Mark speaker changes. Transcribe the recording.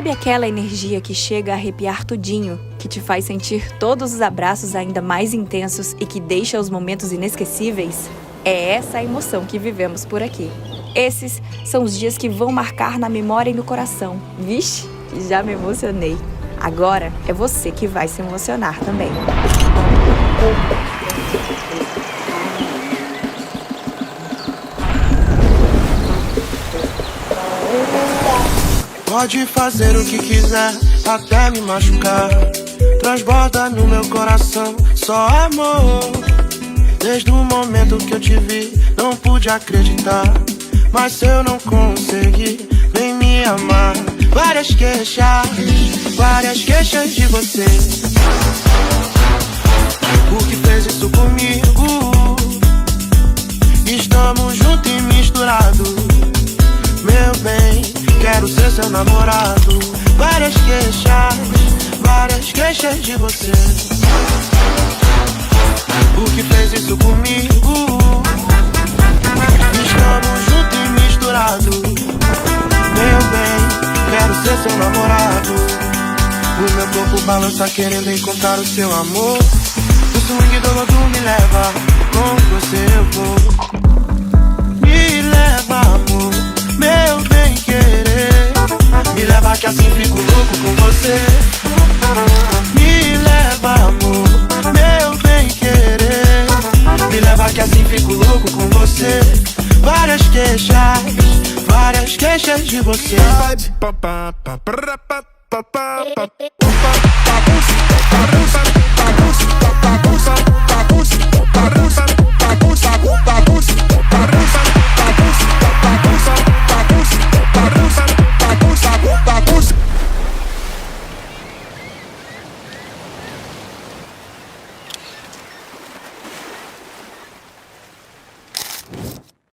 Speaker 1: Sabe aquela energia que chega a arrepiar tudinho, que te faz sentir todos os abraços ainda mais intensos e que deixa os momentos inesquecíveis? É essa a emoção que vivemos por aqui. Esses são os dias que vão marcar na memória e no coração. Vixe, que já me emocionei. Agora é você que vai se emocionar também.
Speaker 2: Pode fazer o que quiser, até me machucar. Transborda no meu coração só amor. Desde o momento que eu te vi, não pude acreditar. Mas eu não consegui nem me amar. Várias queixas de você. Por que fez isso comigo? Estamos juntos e misturados. Meu bem, quero ser seu namorado. Várias queixas de você. Por que fez isso comigo? Estamos juntos e misturados. Meu bem, quero ser seu namorado. O meu corpo balança querendo encontrar o seu amor. O swing do lodo me leva, com você eu vou. Me leva, amor, meu bem querer. Me leva que assim fico louco com você. Me leva, amor, meu bem querer. Me leva que assim fico louco com você. Várias queixas de você.